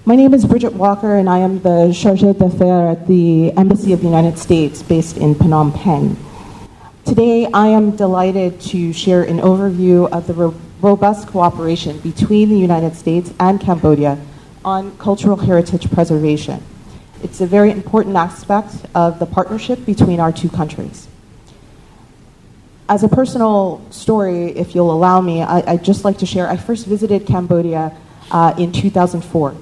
My name is Bridgette Walker, and I am the Chargée d'Affaires at the Embassy of the United States based in Phnom Penh. Today, I am delighted to share an overview of the robust cooperation between the United States and Cambodia on cultural heritage preservation. It's a very important aspect of the partnership between our two countries. As a personal story, if you'll allow me, I'd just like to share, I first visited Cambodia in 2004.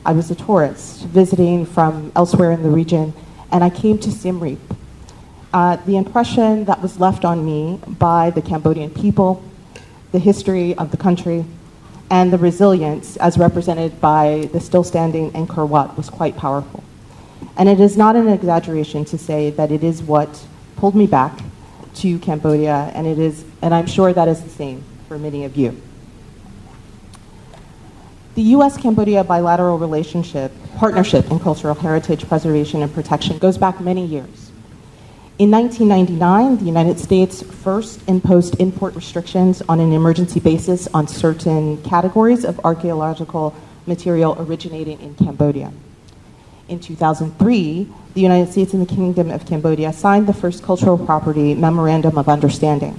I was a tourist visiting from elsewhere in the region, and I came to Siem Reap. The impression that was left on me by the Cambodian people, the history of the country, and the resilience as represented by the still standing Angkor Wat was quite powerful. And it is not an exaggeration to say that it is what pulled me back to Cambodia, and I'm sure that is the same for many of you. The U.S.-Cambodia bilateral partnership in cultural heritage preservation and protection goes back many years. In 1999, the United States first imposed import restrictions on an emergency basis on certain categories of archaeological material originating in Cambodia. In 2003, the United States and the Kingdom of Cambodia signed the first Cultural Property Memorandum of Understanding,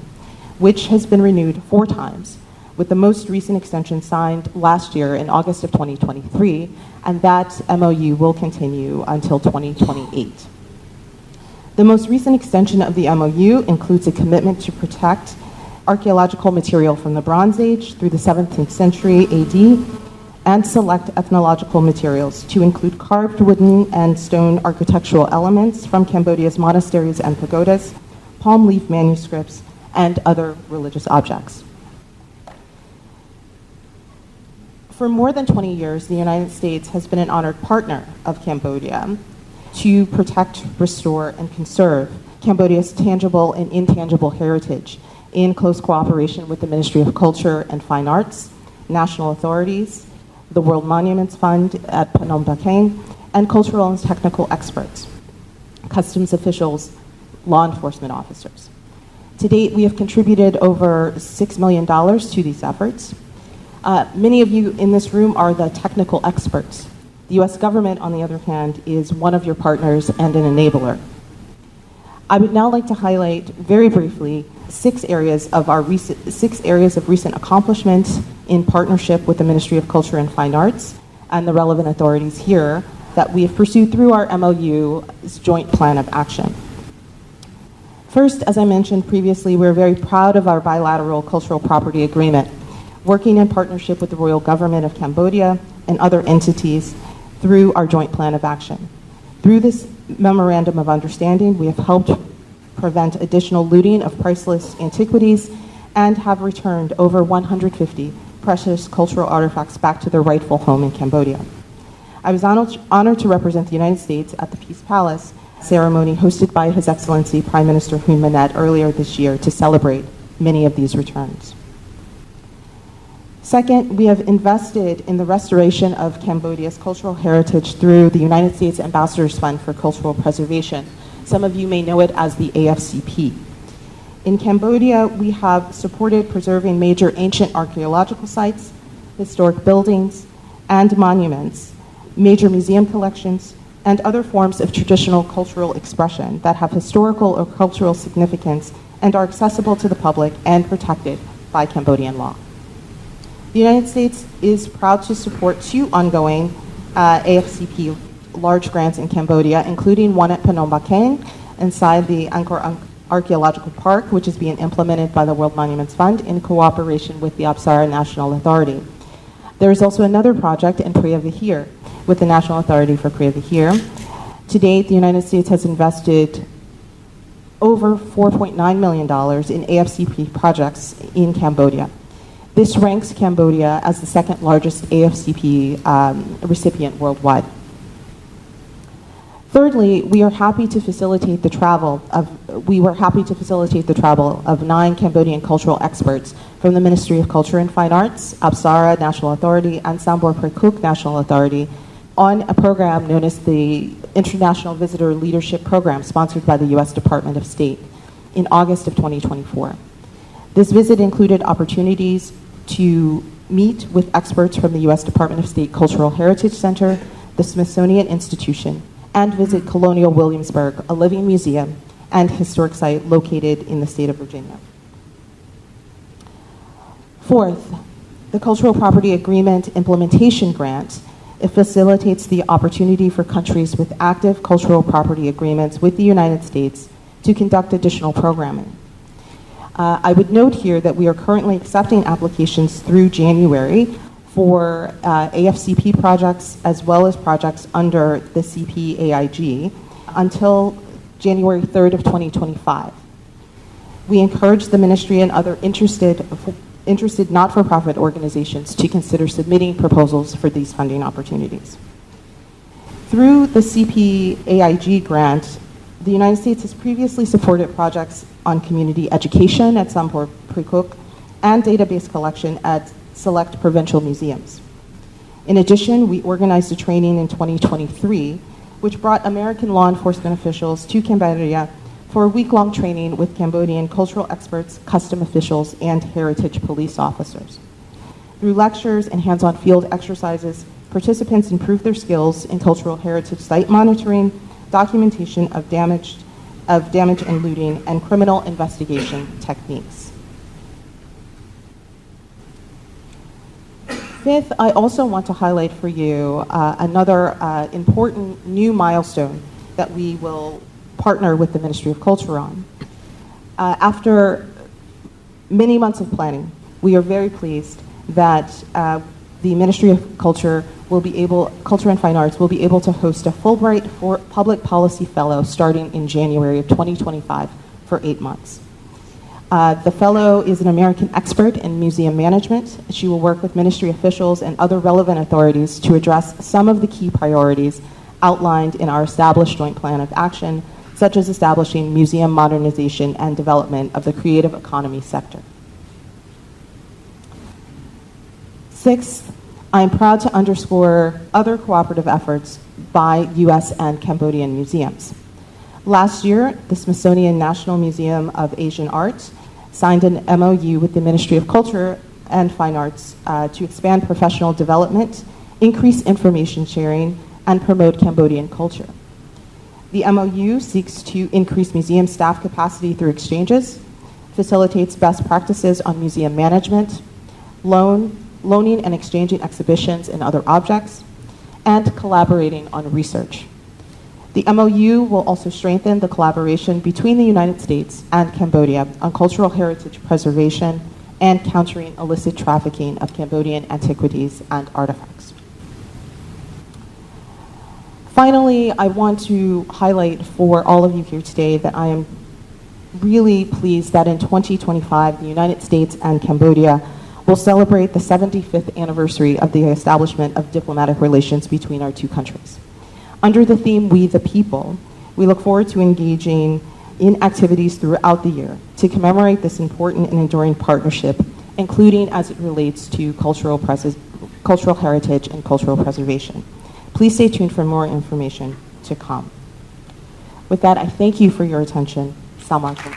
which has been renewed 4 times, with the most recent extension signed last year in August of 2023, and that MOU will continue until 2028. The most recent extension of the MOU includes a commitment to protect archaeological material from the Bronze Age through the 17th century AD, and select ethnological materials to include carved wooden and stone architectural elements from Cambodia's monasteries and pagodas, palm leaf manuscripts, and other religious objects. For more than 20 years, the United States has been an honored partner of Cambodia to protect, restore, and conserve Cambodia's tangible and intangible heritage in close cooperation with the Ministry of Culture and Fine Arts, national authorities, the World Monuments Fund at Phnom Penh, and cultural and technical experts, customs officials, law enforcement officers. To date, we have contributed over $6 million to these efforts. Many of you in this room are the technical experts. The US government, on the other hand, is one of your partners and an enabler. I would now like to highlight very briefly 6 areas of recent accomplishment in partnership with the Ministry of Culture and Fine Arts and the relevant authorities here that we have pursued through our MOU's joint plan of action. First, as I mentioned previously, we're very proud of our bilateral cultural property agreement, working in partnership with the Royal Government of Cambodia and other entities through our joint plan of action. Through this memorandum of understanding, we have helped prevent additional looting of priceless antiquities and have returned over 150 precious cultural artifacts back to their rightful home in Cambodia. I was honored to represent the United States at the Peace Palace ceremony hosted by His Excellency Prime Minister Hun Manet earlier this year to celebrate many of these returns. Second, we have invested in the restoration of Cambodia's cultural heritage through the United States Ambassador's Fund for Cultural Preservation. Some of you may know it as the AFCP. In Cambodia, we have supported preserving major ancient archaeological sites, historic buildings and monuments, major museum collections, and other forms of traditional cultural expression that have historical or cultural significance and are accessible to the public and protected by Cambodian law. The United States is proud to support 2 ongoing AFCP large grants in Cambodia, including one at Phnom Penh inside the Angkor Archaeological Park, which is being implemented by the World Monuments Fund in cooperation with the Apsara National Authority. There is also another project in Preah Vihear with the National Authority for Preah Vihear. To date, the United States has invested over $4.9 million in AFCP projects in Cambodia. This ranks Cambodia as the 2nd largest AFCP recipient worldwide. Thirdly, we were happy to facilitate the travel of 9 Cambodian cultural experts from the Ministry of Culture and Fine Arts, Apsara National Authority, and Sambor Prachuap National Authority on a program known as the International Visitor Leadership Program, sponsored by the U.S. Department of State in August of 2024. This visit included opportunities to meet with experts from the U.S. Department of State Cultural Heritage Center, the Smithsonian Institution, and visit Colonial Williamsburg, a living museum and historic site located in the state of Virginia. Fourth, the Cultural Property Agreement Implementation Grant. It facilitates the opportunity for countries with active cultural property agreements with the United States to conduct additional programming. I would note here that we are currently accepting applications through January for AFCP projects as well as projects under the CPAIG until January 3rd of 2025. We encourage the ministry and other interested not-for-profit organizations to consider submitting proposals for these funding opportunities. Through the CPAIG grant, the United States has previously supported projects on community education at Sampur Prikuk and database collection at select provincial museums. In addition, we organized a training in 2023, which brought American law enforcement officials to Cambodia for a week-long training with Cambodian cultural experts, custom officials, and heritage police officers. Through lectures and hands-on field exercises, participants improved their skills in cultural heritage site monitoring, documentation of damage and looting, and criminal investigation techniques. Fifth, I also want to highlight for you another important new milestone that we will partner with the Ministry of Culture on. After many months of planning, we are very pleased that the Ministry of Culture and Fine Arts will be able to host a Fulbright for Public Policy Fellow starting in January of 2025 for 8 months. The fellow is an American expert in museum management. She will work with ministry officials and other relevant authorities to address some of the key priorities outlined in our established joint plan of action, such as establishing museum modernization and development of the creative economy sector. Sixth, I am proud to underscore other cooperative efforts by U.S. and Cambodian museums. Last year, the Smithsonian National Museum of Asian Art signed an MOU with the Ministry of Culture and Fine Arts to expand professional development, increase information sharing, and promote Cambodian culture. The MOU seeks to increase museum staff capacity through exchanges, facilitates best practices on museum management, loaning and exchanging exhibitions and other objects, and collaborating on research. The MOU will also strengthen the collaboration between the United States and Cambodia on cultural heritage preservation and countering illicit trafficking of Cambodian antiquities and artifacts. Finally, I want to highlight for all of you here today that I am really pleased that in 2025, the United States and Cambodia will celebrate the 75th anniversary of the establishment of diplomatic relations between our two countries. Under the theme, We the People, we look forward to engaging in activities throughout the year to commemorate this important and enduring partnership, including as it relates to cultural heritage and cultural preservation. Please stay tuned for more information to come. With that, I thank you for your attention. Assalamu alaikum.